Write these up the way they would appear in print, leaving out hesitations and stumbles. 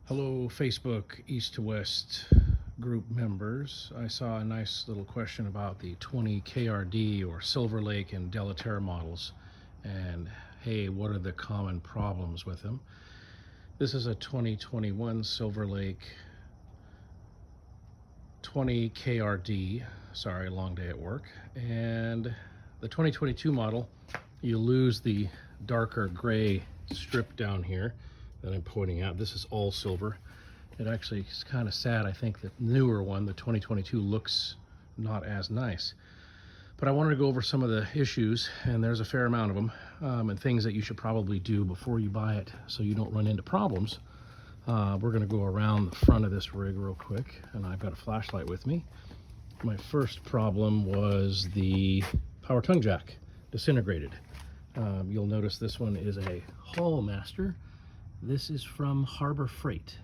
Hello, Facebook East to West group members. I saw a nice little question about the 20 KRD or Silverlake and Delaterra models, and hey, what are the common problems with them? This is a 2021 Silverlake 20 KRD. Sorry, long day at work. And the 2022 model, you lose the darker gray strip down here that I'm pointing out. This is all silver. It actually is kind of sad. I think the newer one, the 2022, looks not as nice. But I wanted to go over some of the issues, and there's a fair amount of them, and things that you should probably do before you buy it so you don't run into problems. We're going to go around the front of this rig real quick, and I've got a flashlight with me. My first problem was the power tongue jack disintegrated. You'll notice this one is a Hall Master. This is from Harbor Freight.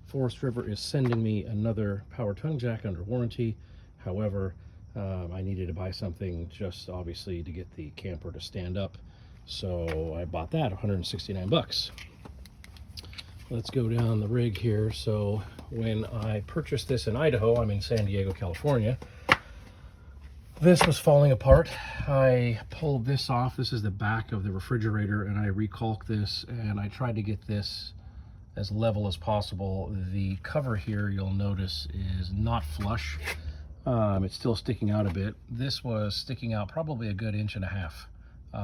Forest River is sending me another power tongue jack under warranty. However, I needed to buy something just obviously to get the camper to stand up. So I bought that, 169 bucks. Let's go down the rig here. So when I purchased this in Idaho, I'm in San Diego, California, this was falling apart. I pulled this off. This is the back of the refrigerator, and I recalked this, and I tried to get this as level as possible. The cover here, you'll notice, is not flush. It's still sticking out a bit. This was sticking out probably a good 1.5 inches.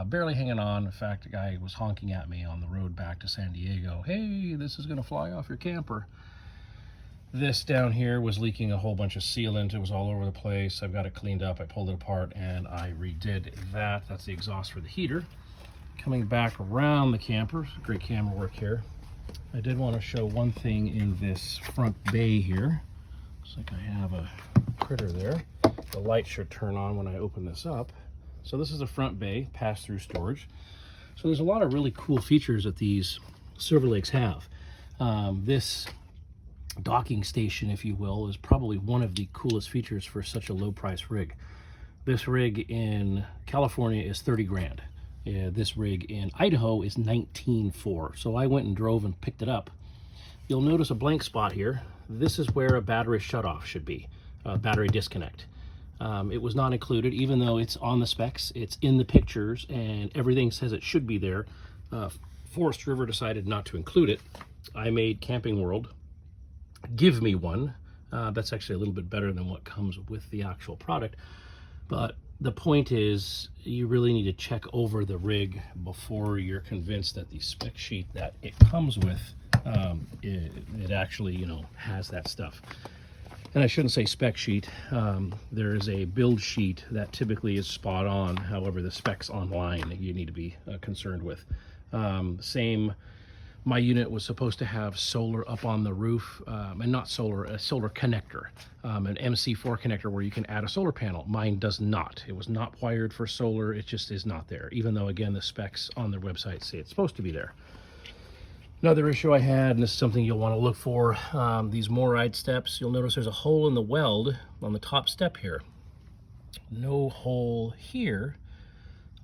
Barely hanging on. In fact, a guy was honking at me on the road back to San Diego. Hey, this is gonna fly off your camper. This down here was leaking a whole bunch of sealant. It was all over the place. I've got it cleaned up. I pulled it apart and I redid that. That's the exhaust for the heater. Coming back around the camper, great camera work here. I did want to show one thing in this front bay here. Looks like I have a critter there. The light should turn on when I open this up. So this is the front bay, pass-through storage. So there's a lot of really cool features that these Silverlakes have. This docking station, if you will, is probably one of the coolest features for such a low price rig. This rig in California is 30 grand. This rig in Idaho is 19.4. So I went and drove and picked it up. You'll notice a blank spot here. This is where a battery shutoff should be, a battery disconnect. It was not included, even though it's on the specs, it's in the pictures, and everything says it should be there. Forest River decided not to include it. I made Camping World give me one. That's actually a little bit better than what comes with the actual product. But the point is, you really need to check over the rig before you're convinced that the spec sheet that it comes with, it actually, has that stuff. And I shouldn't say spec sheet. There is a build sheet that typically is spot on. However, the specs online you need to be concerned with. My unit was supposed to have solar up on the roof, and not solar, a solar connector, an MC4 connector where you can add a solar panel. Mine does not. It was not wired for solar. It just is not there, even though, again, the specs on their website say it's supposed to be there. Another issue I had, and this is something you'll want to look for, these Moride steps. You'll notice there's a hole in the weld on the top step here. No hole here,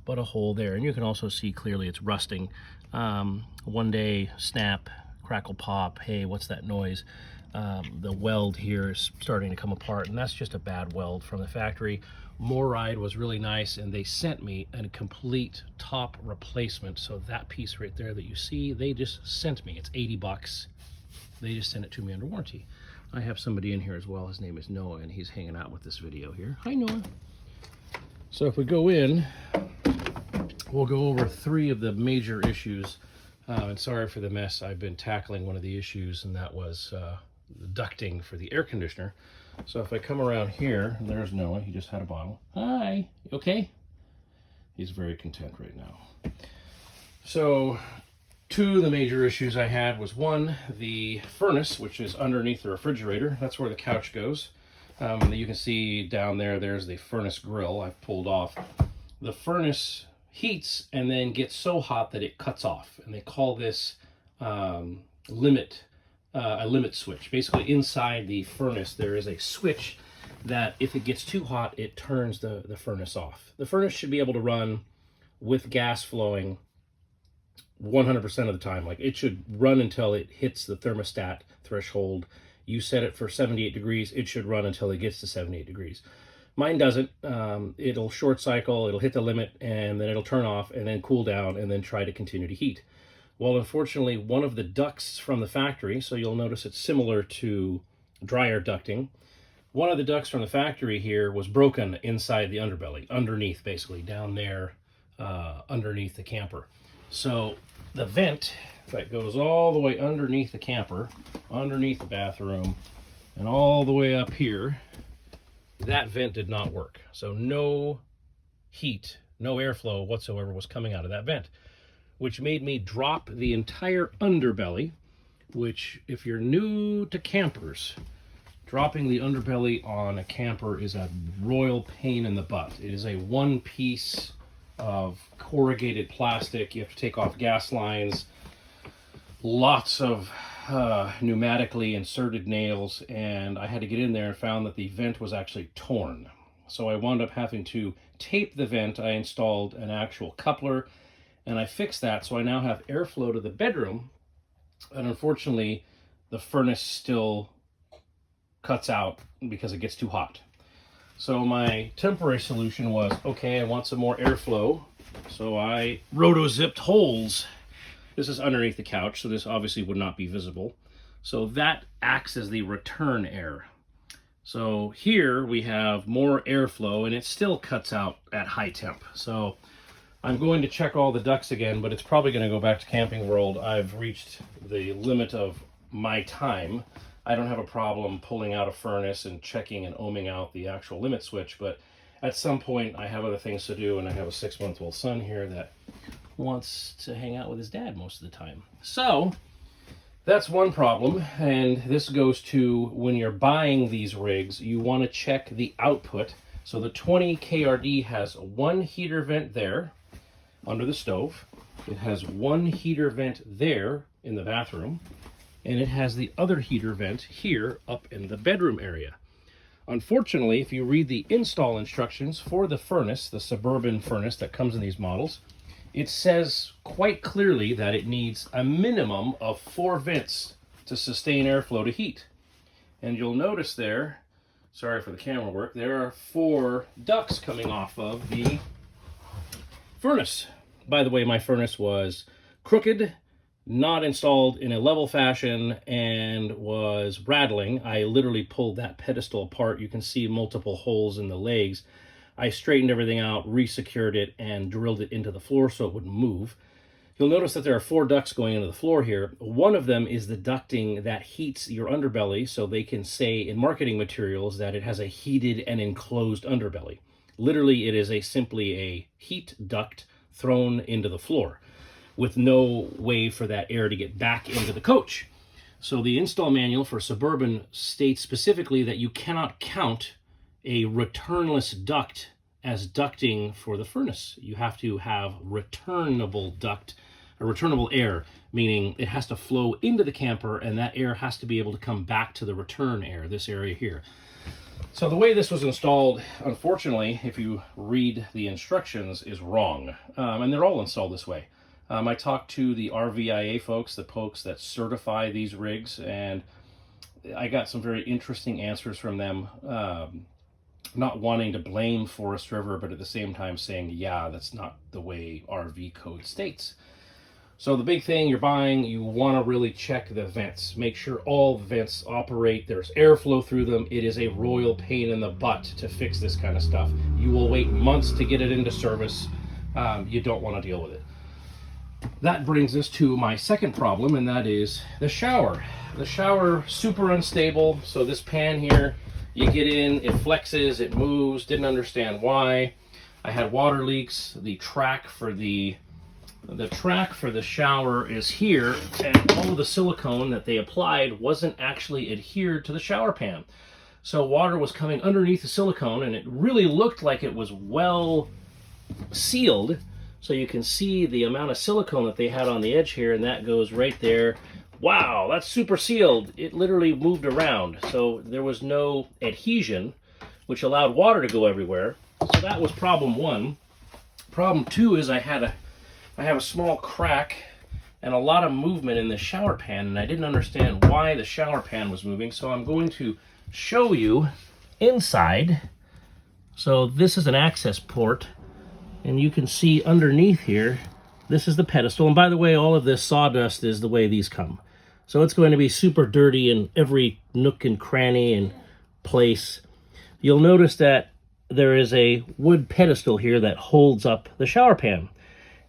but a hole there. And you can also see clearly it's rusting. One day, snap, crackle, pop, hey, what's that noise? The weld here is starting to come apart, and that's just a bad weld from the factory. Moride was really nice, and they sent me a complete top replacement. So that piece right there that you see, they just sent me. It's 80 bucks. They just sent it to me under warranty. I have somebody in here as well. His name is Noah, and he's hanging out with this video here. Hi, Noah. So if we go in, we'll go over 3 of the major issues. And sorry for the mess. I've been tackling one of the issues, and that was the ducting for the air conditioner. So if I come around here, and there's Noah. He just had a bottle. Hi, okay? He's very content right now. So 2 of the major issues I had was, 1, the furnace, which is underneath the refrigerator. That's where the couch goes. You can see down there, there's the furnace grill I've pulled off. The furnace heats and then gets so hot that it cuts off, and they call this a limit switch. Basically, inside the furnace there is a switch that if it gets too hot, it turns the furnace off. The furnace should be able to run with gas flowing 100% of the time. Like, it should run until it hits the thermostat threshold. You set it for 78 degrees, it should run until it gets to 78 degrees. Mine doesn't. It'll short cycle, it'll hit the limit, and then it'll turn off and then cool down and then try to continue to heat. Well, unfortunately, one of the ducts from the factory, so you'll notice it's similar to dryer ducting, one of the ducts from the factory here was broken inside the underbelly, underneath, basically, down there, underneath the camper. So the vent that goes all the way underneath the camper, underneath the bathroom, and all the way up here, that vent did not work. So no heat, no airflow whatsoever was coming out of that vent, which made me drop the entire underbelly, which, if you're new to campers, dropping the underbelly on a camper is a royal pain in the butt. It is a one piece of corrugated plastic. You have to take off gas lines, lots of pneumatically inserted nails, and I had to get in there and found that the vent was actually torn. So I wound up having to tape the vent. I installed an actual coupler and I fixed that, so I now have airflow to the bedroom, and unfortunately the furnace still cuts out because it gets too hot. So my temporary solution was, okay, I want some more airflow, so I roto-zipped holes. This is underneath the couch, so this obviously would not be visible. So that acts as the return air. So here we have more airflow, and it still cuts out at high temp. So I'm going to check all the ducts again, but it's probably going to go back to Camping World. I've reached the limit of my time. I don't have a problem pulling out a furnace and checking and ohming out the actual limit switch, but at some point I have other things to do, and I have a 6-month-old son here that wants to hang out with his dad most of the time. So that's one problem, and this goes to when you're buying these rigs, you want to check the output. So the 20 KRD has one heater vent there under the stove. It has one heater vent there in the bathroom, and it has the other heater vent here up in the bedroom area. Unfortunately, if you read the install instructions for the furnace, the Suburban furnace that comes in these models, it says quite clearly that it needs a minimum of 4 vents to sustain airflow to heat. And you'll notice there, sorry for the camera work, there are 4 ducts coming off of the furnace. By the way, my furnace was crooked, not installed in a level fashion, and was rattling. I literally pulled that pedestal apart. You can see multiple holes in the legs. I straightened everything out, re-secured it, and drilled it into the floor so it wouldn't move. You'll notice that there are 4 ducts going into the floor here. One of them is the ducting that heats your underbelly, so they can say in marketing materials that it has a heated and enclosed underbelly. Literally, it is simply a heat duct thrown into the floor with no way for that air to get back into the coach. So the install manual for Suburban states specifically that you cannot count a returnless duct as ducting for the furnace. You have to have returnable duct, or returnable air, meaning it has to flow into the camper and that air has to be able to come back to the return air, this area here. So the way this was installed, unfortunately, if you read the instructions, is wrong. And they're all installed this way. I talked to the RVIA folks, the folks that certify these rigs, and I got some very interesting answers from them, not wanting to blame Forest River, but at the same time saying, yeah, that's not the way RV code states. So the big thing you're buying, you want to really check the vents. Make sure all the vents operate. There's airflow through them. It is a royal pain in the butt to fix this kind of stuff. You will wait months to get it into service. You don't want to deal with it. That brings us to my second problem, and that is the shower. The shower, super unstable. So this pan here, you get in, it flexes, it moves, didn't understand why. I had water leaks. The track for the shower is here, and all of the silicone that they applied wasn't actually adhered to the shower pan. So water was coming underneath the silicone, and it really looked like it was well sealed. So you can see the amount of silicone that they had on the edge here, and that goes right there. Wow, that's super sealed. It literally moved around. So there was no adhesion, which allowed water to go everywhere. So that was problem 1. Problem 2 is I have a small crack and a lot of movement in the shower pan, and I didn't understand why the shower pan was moving, so I'm going to show you inside. So this is an access port, and you can see underneath here, this is the pedestal. And by the way, all of this sawdust is the way these come. So it's going to be super dirty in every nook and cranny and place. You'll notice that there is a wood pedestal here that holds up the shower pan.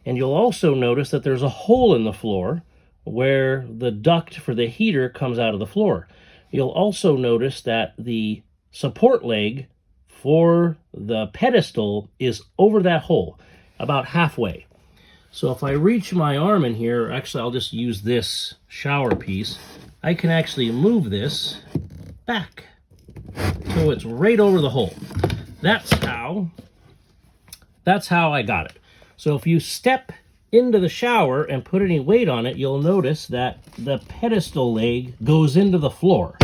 And you'll also notice that there's a hole in the floor where the duct for the heater comes out of the floor. You'll also notice that the support leg for the pedestal is over that hole, about halfway. So if I reach my arm in here, actually I'll just use this shower piece, I can actually move this back so it's right over the hole. That's how I got it. So if you step into the shower and put any weight on it, you'll notice that the pedestal leg goes into the floor,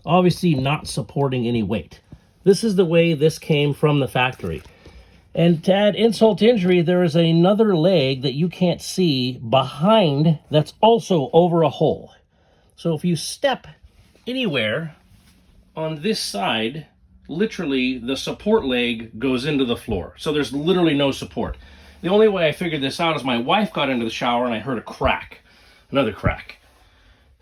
obviously not supporting any weight. This is the way this came from the factory. And to add insult to injury, there is another leg that you can't see behind that's also over a hole. So if you step anywhere on this side, literally the support leg goes into the floor. So there's literally no support. The only way I figured this out is my wife got into the shower and I heard a crack, another crack.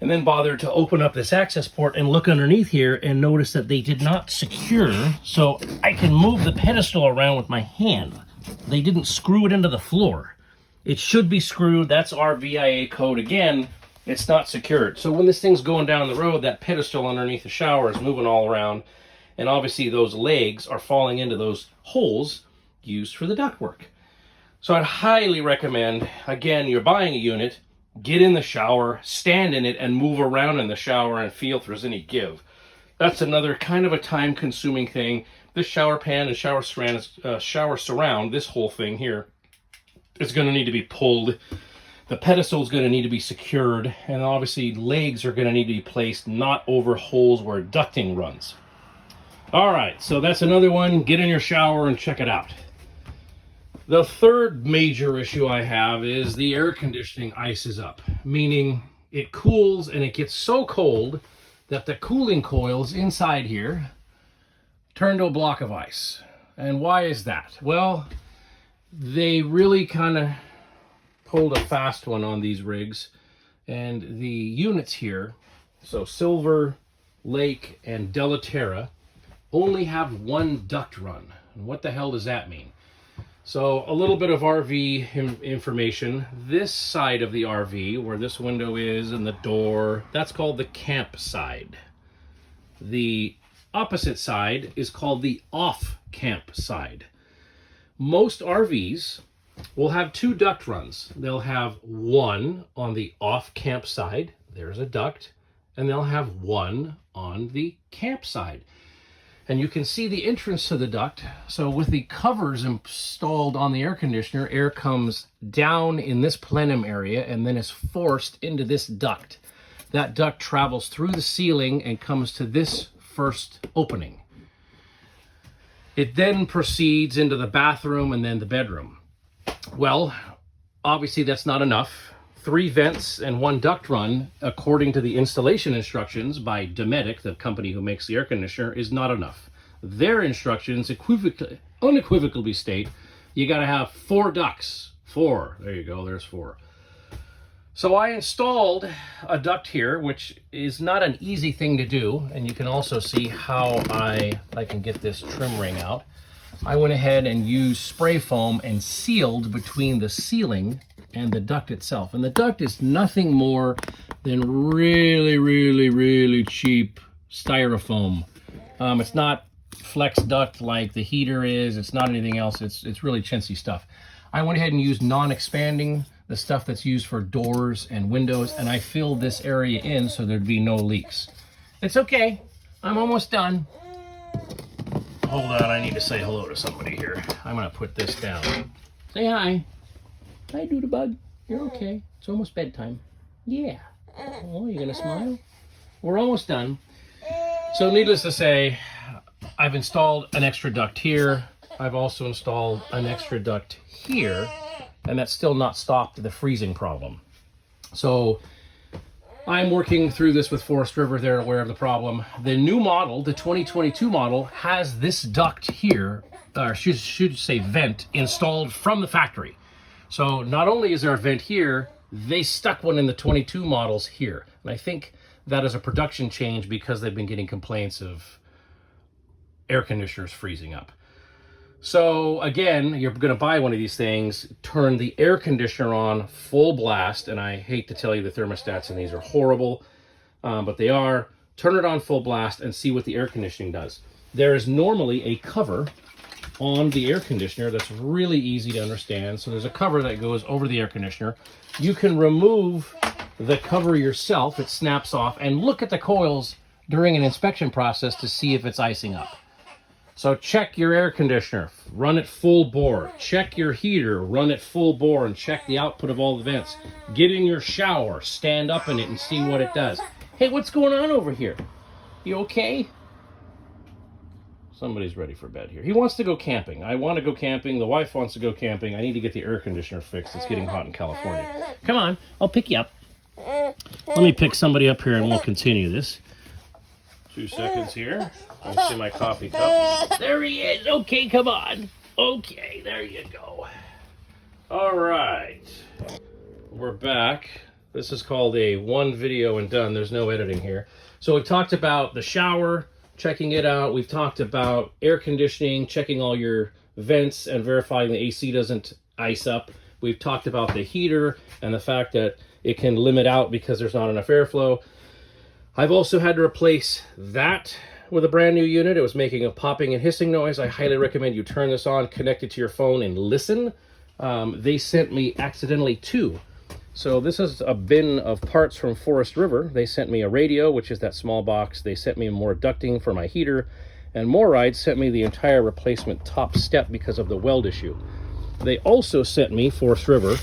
And then bothered to open up this access port and look underneath here and notice that they did not secure, so I can move the pedestal around with my hand. They didn't screw it into the floor. It should be screwed. That's our VIA code again. It's not secured. So when this thing's going down the road, that pedestal underneath the shower is moving all around, and obviously those legs are falling into those holes used for the ductwork. So I'd highly recommend, again, you're buying a unit, get in the shower, stand in it, and move around in the shower and feel if there's any give. That's another kind of a time-consuming thing. This shower pan and shower surround, this whole thing here, is going to need to be pulled. The pedestal is going to need to be secured, and obviously legs are going to need to be placed not over holes where ducting runs. All right, so that's another one. Get in your shower and check it out. The third major issue I have is the air conditioning ices up, meaning it cools and it gets so cold that the cooling coils inside here turn to a block of ice. And why is that? Well, they really kind of pulled a fast one on these rigs, and the units here, so Silverlake and Delaterra, only have one duct run. And what the hell does that mean? So a little bit of RV information. This side of the RV, where this window is and the door, that's called the camp side. The opposite side is called the off-camp side. Most RVs will have two duct runs. They'll have one on the off-camp side, there's a duct, and they'll have one on the camp side. And you can see the entrance to the duct. So with the covers installed on the air conditioner, air comes down in this plenum area and then is forced into this duct. That duct travels through the ceiling and comes to this first opening. It then proceeds into the bathroom and then the bedroom. Well, obviously that's not enough. 3 vents and 1 duct run, according to the installation instructions by Dometic, the company who makes the air conditioner, is not enough. Their instructions unequivocally state you got to have 4 ducts. 4. There you go. There's 4. So I installed a duct here, which is not an easy thing to do, and you can also see how I can get this trim ring out. I went ahead and used spray foam and sealed between the ceiling and the duct itself. And the duct is nothing more than really cheap styrofoam. It's not flex duct like the heater is. It's not anything else. It's really chintzy stuff. I went ahead and used non-expanding, the stuff that's used for doors and windows, and I filled this area in so there'd be no leaks. It's okay. I'm almost done. Hold on, I need to say hello to somebody here. I'm gonna put this down. Say hi. Hi, Doodlebug. You're okay. It's almost bedtime. Yeah. Oh, you gonna smile? We're almost done. So needless to say, I've installed an extra duct here. I've also installed an extra duct here, and that's still not stopped the freezing problem. So I'm working through this with Forest River. They're aware of the problem. The new model, the 2022 model, has this duct here, or should say vent, installed from the factory. So not only is there a vent here, they stuck one in the 22 models here. And I think that is a production change because they've been getting complaints of air conditioners freezing up. So again, you're going to buy one of these things, turn the air conditioner on full blast, and I hate to tell you the thermostats in these are horrible, but they are. Turn it on full blast and see what the air conditioning does. There is normally a cover on the air conditioner that's really easy to understand. So there's a cover that goes over the air conditioner. You can remove the cover yourself. It snaps off, and look at the coils during an inspection process to see if it's icing up. So check your air conditioner, run it full bore. Check your heater, run it full bore, and check the output of all the vents. Get in your shower, stand up in it and see what it does. Hey, what's going on over here? You okay? Somebody's ready for bed here. He wants to go camping. I want to go camping. The wife wants to go camping. I need to get the air conditioner fixed. It's getting hot in California. Come on, I'll pick you up. Let me pick somebody up here and we'll continue this. 2 seconds here. Let me see my coffee cup. There he is. Okay, come on. Okay, there you go. All right. We're back. This is called a one video and done. There's no editing here. So we've talked about the shower, checking it out. We've talked about air conditioning, checking all your vents and verifying the AC doesn't ice up. We've talked about the heater and the fact that it can limit out because there's not enough airflow. I've also had to replace that with a brand new unit. It was making a popping and hissing noise. I highly recommend you turn this on, connect it to your phone, and listen. They sent me accidentally 2. So this is a bin of parts from Forest River. They sent me a radio, which is that small box. They sent me more ducting for my heater. And MORryde sent me the entire replacement top step because of the weld issue. They also sent me, Forest River,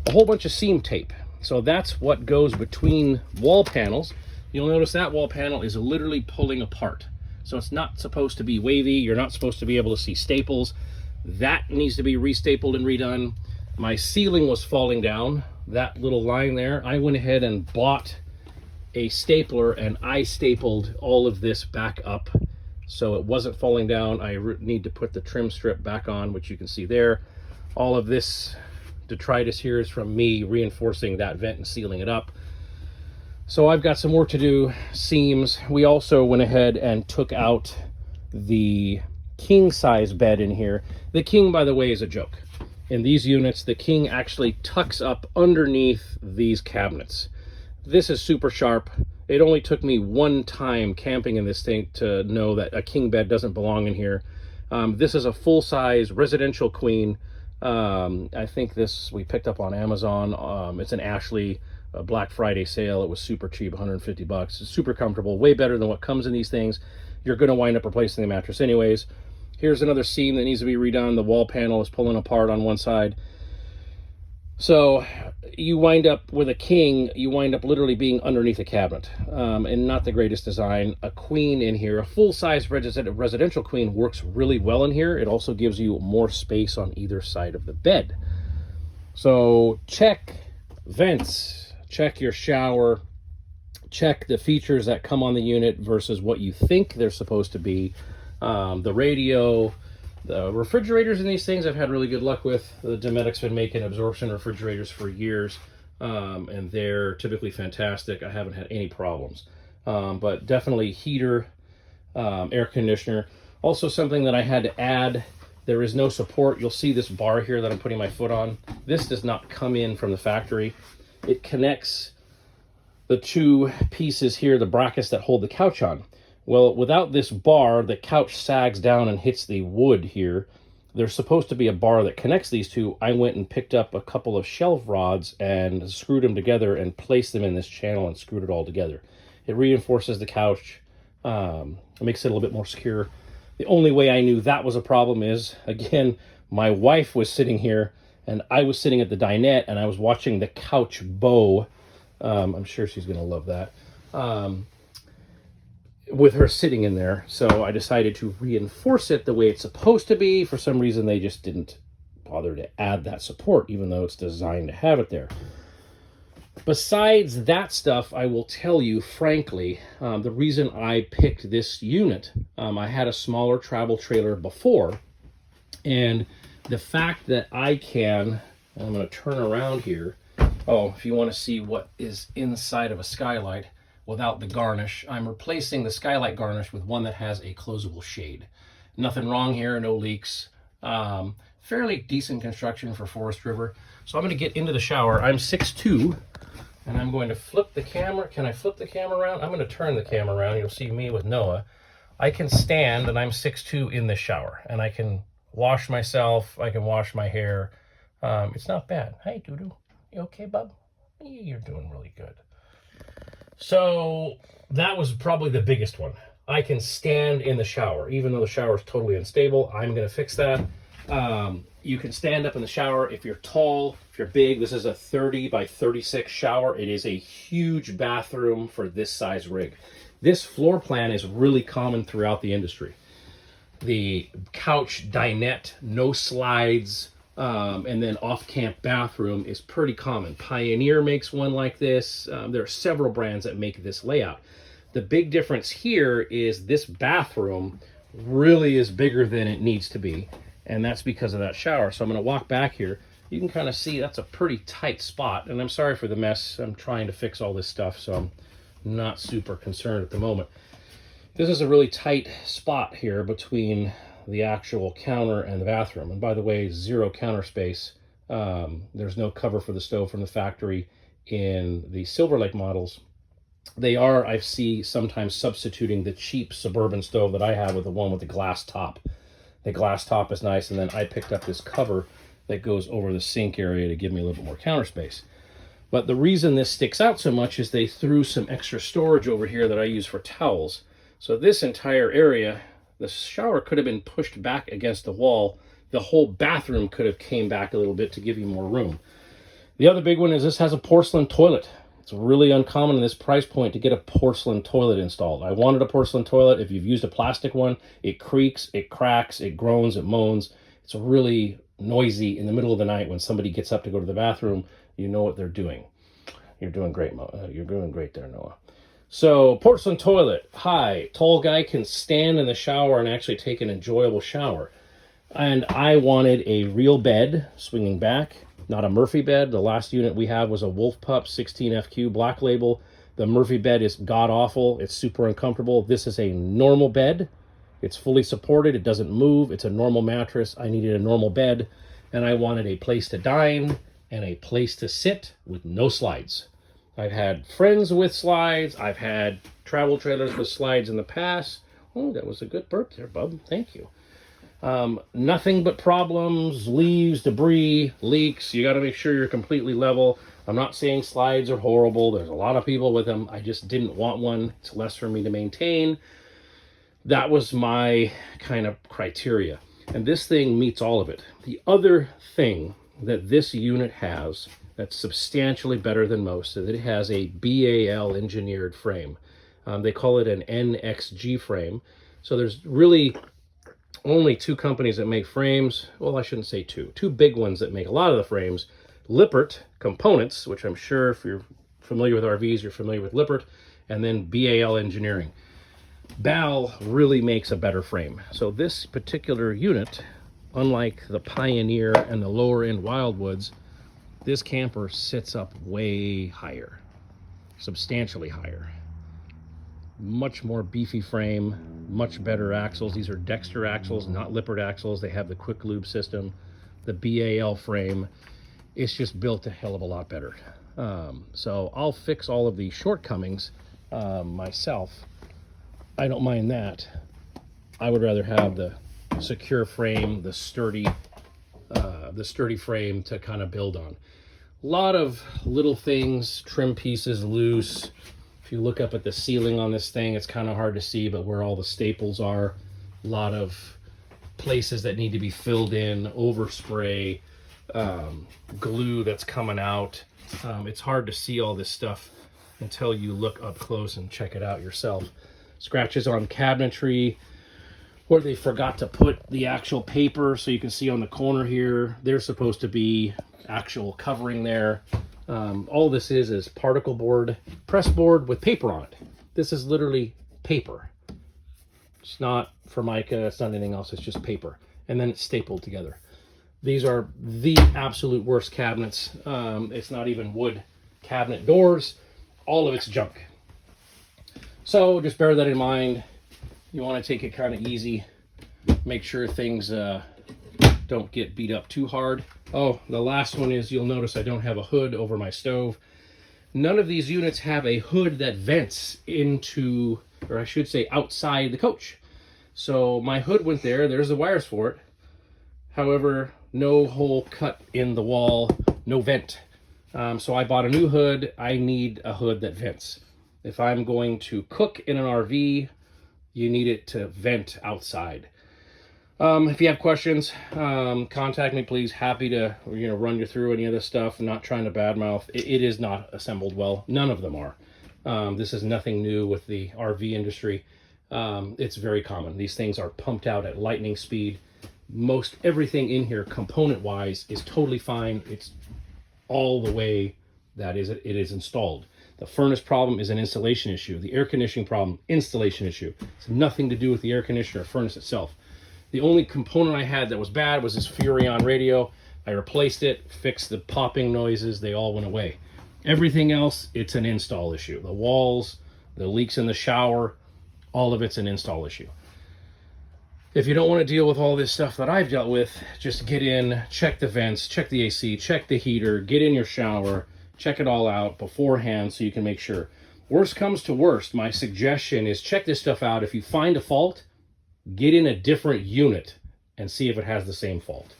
a whole bunch of seam tape. So that's what goes between wall panels. You'll notice that wall panel is literally pulling apart. So it's not supposed to be wavy. You're not supposed to be able to see staples. That needs to be restapled and redone. My ceiling was falling down. That little line there, I went ahead and bought a stapler and I stapled all of this back up so it wasn't falling down. I need to put the trim strip back on, which you can see there. All of this detritus here is from me reinforcing that vent and sealing it up. So I've got some work to do. Seams. We also went ahead and took out the king size bed in here. The king, by the way, is a joke. In these units, the king actually tucks up underneath these cabinets. This is super sharp. It only took me one time camping in this thing to know that a king bed doesn't belong in here. This is a full-size residential queen. I think this we picked up on Amazon. It's an Ashley Black Friday sale. It was super cheap, 150 bucks. It's super comfortable, way better than what comes in these things. You're going to wind up replacing the mattress anyways. Here's another seam that needs to be redone. The wall panel is pulling apart on one side. So you wind up with a king, you wind up literally being underneath a cabinet, and not the greatest design. A queen in here, a full-size residential queen works really well in here. It also gives you more space on either side of the bed. So check vents, check your shower, check the features that come on the unit versus what you think they're supposed to be. The radio, the refrigerators in these things I've had really good luck with. The Dometic's been making absorption refrigerators for years, and they're typically fantastic. I haven't had any problems. But definitely heater, air conditioner. Also something that I had to add, there is no support. You'll see this bar here that I'm putting my foot on. This does not come in from the factory. It connects the 2 pieces here, the brackets that hold the couch on. Well, without this bar, the couch sags down and hits the wood here. There's supposed to be a bar that connects these 2. I went and picked up a couple of shelf rods and screwed them together and placed them in this channel and screwed it all together. It reinforces the couch, makes it a little bit more secure. The only way I knew that was a problem is, again, my wife was sitting here and I was sitting at the dinette and I was watching the couch bow. I'm sure she's going to love that. With her sitting in there. So I decided to reinforce it the way it's supposed to be. For some reason, they just didn't bother to add that support, even though it's designed to have it there. Besides that stuff, I will tell you frankly, the reason I picked this unit, I had a smaller travel trailer before, and the fact that I can, I'm going to turn around here. Oh, if you want to see what is inside of a skylight without the garnish, I'm replacing the skylight garnish with one that has a closable shade. Nothing wrong here, no leaks. Fairly decent construction for Forest River. So I'm going to get into the shower. I'm 6'2", and I'm going to flip the camera. Can I flip the camera around? I'm going to turn the camera around. You'll see me with Noah. I can stand, and I'm 6'2" in the shower, and I can wash myself. I can wash my hair. It's not bad. Hey, Doodoo. You okay, bub? You're doing really good. So that was probably the biggest one. I can stand in the shower, even though the shower is totally unstable. I'm going to fix that. You can stand up in the shower if you're tall, if you're big. This is a 30 by 36 shower. It is a huge bathroom for this size rig. This floor plan is really common throughout the industry. The couch dinette, no slides, and then off-camp bathroom is pretty common. Pioneer makes one like this. There are several brands that make this layout. The big difference here is this bathroom really is bigger than it needs to be, and that's because of that shower. So I'm going to walk back here. You can kind of see that's a pretty tight spot, and I'm sorry for the mess. I'm trying to fix all this stuff, so I'm not super concerned at the moment. This is a really tight spot here between the actual counter and the bathroom. And by the way, zero counter space. There's no cover for the stove from the factory in the Silverlake models. They are, I see, sometimes substituting the cheap Suburban stove that I have with the one with the glass top. The glass top is nice, and then I picked up this cover that goes over the sink area to give me a little bit more counter space. But the reason this sticks out so much is they threw some extra storage over here that I use for towels. So this entire area, the shower could have been pushed back against the wall. The whole bathroom could have came back a little bit to give you more room. The other big one is this has a porcelain toilet. It's really uncommon in this price point to get a porcelain toilet installed. I wanted a porcelain toilet. If you've used a plastic one, it creaks, it cracks, it groans, it moans. It's really noisy in the middle of the night when somebody gets up to go to the bathroom. You know what they're doing. You're doing great, you're doing great there, Noah. So, porcelain toilet, high, tall guy can stand in the shower and actually take an enjoyable shower. And I wanted a real bed, swinging back, not a Murphy bed. The last unit we had was a Wolf Pup 16FQ Black Label. The Murphy bed is god-awful. It's super uncomfortable. This is a normal bed. It's fully supported. It doesn't move. It's a normal mattress. I needed a normal bed, and I wanted a place to dine and a place to sit with no slides. I've had friends with slides. I've had travel trailers with slides in the past. Oh, that was a good burp there, bub. Thank you. Nothing but problems, leaves, debris, leaks. You got to make sure you're completely level. I'm not saying slides are horrible. There's a lot of people with them. I just didn't want one. It's less for me to maintain. That was my kind of criteria. And this thing meets all of it. The other thing that this unit has that's substantially better than most is that it has a BAL engineered frame. They call it an NXG frame. So there's really only two companies that make frames. Well, I shouldn't say two. Two big ones that make a lot of the frames. Lippert Components, which I'm sure if you're familiar with RVs, you're familiar with Lippert, and then BAL Engineering. BAL really makes a better frame. So this particular unit, unlike the Pioneer and the lower end Wildwoods, this camper sits up way higher, substantially higher. Much more beefy frame, much better axles. These are Dexter axles, not Lippert axles. They have the quick lube system. The BAL frame, it's just built a hell of a lot better. So I'll fix all of the shortcomings myself. I don't mind that. I would rather have the secure frame, the sturdy frame to kind of build on. A lot of little things, trim pieces loose. If you look up at the ceiling on this thing, it's kind of hard to see, but where all the staples are, a lot of places that need to be filled in, overspray, glue that's coming out. It's hard to see all this stuff until you look up close and check it out yourself. Scratches on cabinetry, where they forgot to put the actual paper, so you can see on the corner here, there's supposed to be actual covering there. All this is particle board, press board with paper on it. This is literally paper. It's not Formica, it's not anything else, it's just paper. And then it's stapled together. These are the absolute worst cabinets. It's not even wood cabinet doors. All of it's junk. So just bear that in mind. You want to take it kind of easy. Make sure things don't get beat up too hard. Oh, the last one is, you'll notice I don't have a hood over my stove. None of these units have a hood that vents into, or I should say outside the coach. So my hood went there, there's the wires for it. However, no hole cut in the wall, no vent. So I bought a new hood. I need a hood that vents. If I'm going to cook in an RV, you need it to vent outside. If you have questions, contact me, please. Happy to run you through any of this stuff. I'm not trying to badmouth. It is not assembled well. None of them are. This is nothing new with the RV industry. It's very common. These things are pumped out at lightning speed. Most everything in here, component-wise, is totally fine. It's all the way that it is installed. The furnace problem is an installation issue. The air conditioning problem, installation issue. It's nothing to do with the air conditioner or furnace itself. The only component I had that was bad was this Furrion radio. I replaced it, fixed the popping noises, they all went away. Everything else, it's an install issue. The walls, the leaks in the shower, all of it's an install issue. If you don't want to deal with all this stuff that I've dealt with, just get in, check the vents, check the AC, check the heater, get in your shower, check it all out beforehand so you can make sure. Worst comes to worst, my suggestion is check this stuff out. If you find a fault, get in a different unit and see if it has the same fault.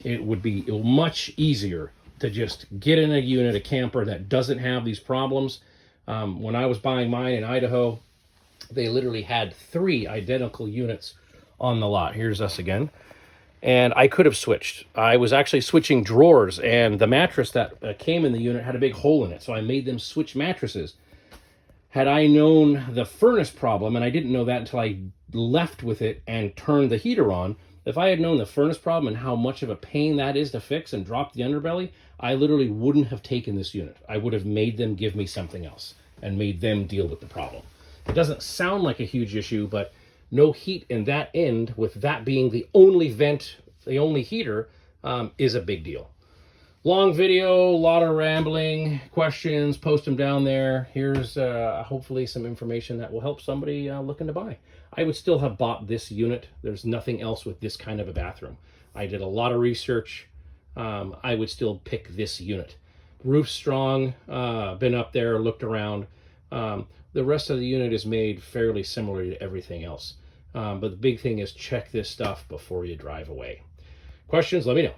It will be much easier to just get in a unit, a camper that doesn't have these problems. When I was buying mine in Idaho, they literally had 3 identical units on the lot. Here's us again. And I could have switched. I was actually switching drawers, and the mattress that came in the unit had a big hole in it, so I made them switch mattresses. Had I known the furnace problem, and I didn't know that until I left with it and turned the heater on, if I had known the furnace problem and how much of a pain that is to fix and drop the underbelly, I literally wouldn't have taken this unit. I would have made them give me something else and made them deal with the problem. It doesn't sound like a huge issue, but no heat in that end, with that being the only vent, the only heater, is a big deal. Long video, a lot of rambling, questions, post them down there. Here's hopefully some information that will help somebody looking to buy. I would still have bought this unit. There's nothing else with this kind of a bathroom. I did a lot of research. I would still pick this unit. Roof's strong, been up there, looked around. The rest of the unit is made fairly similar to everything else. But the big thing is check this stuff before you drive away. Questions, let me know.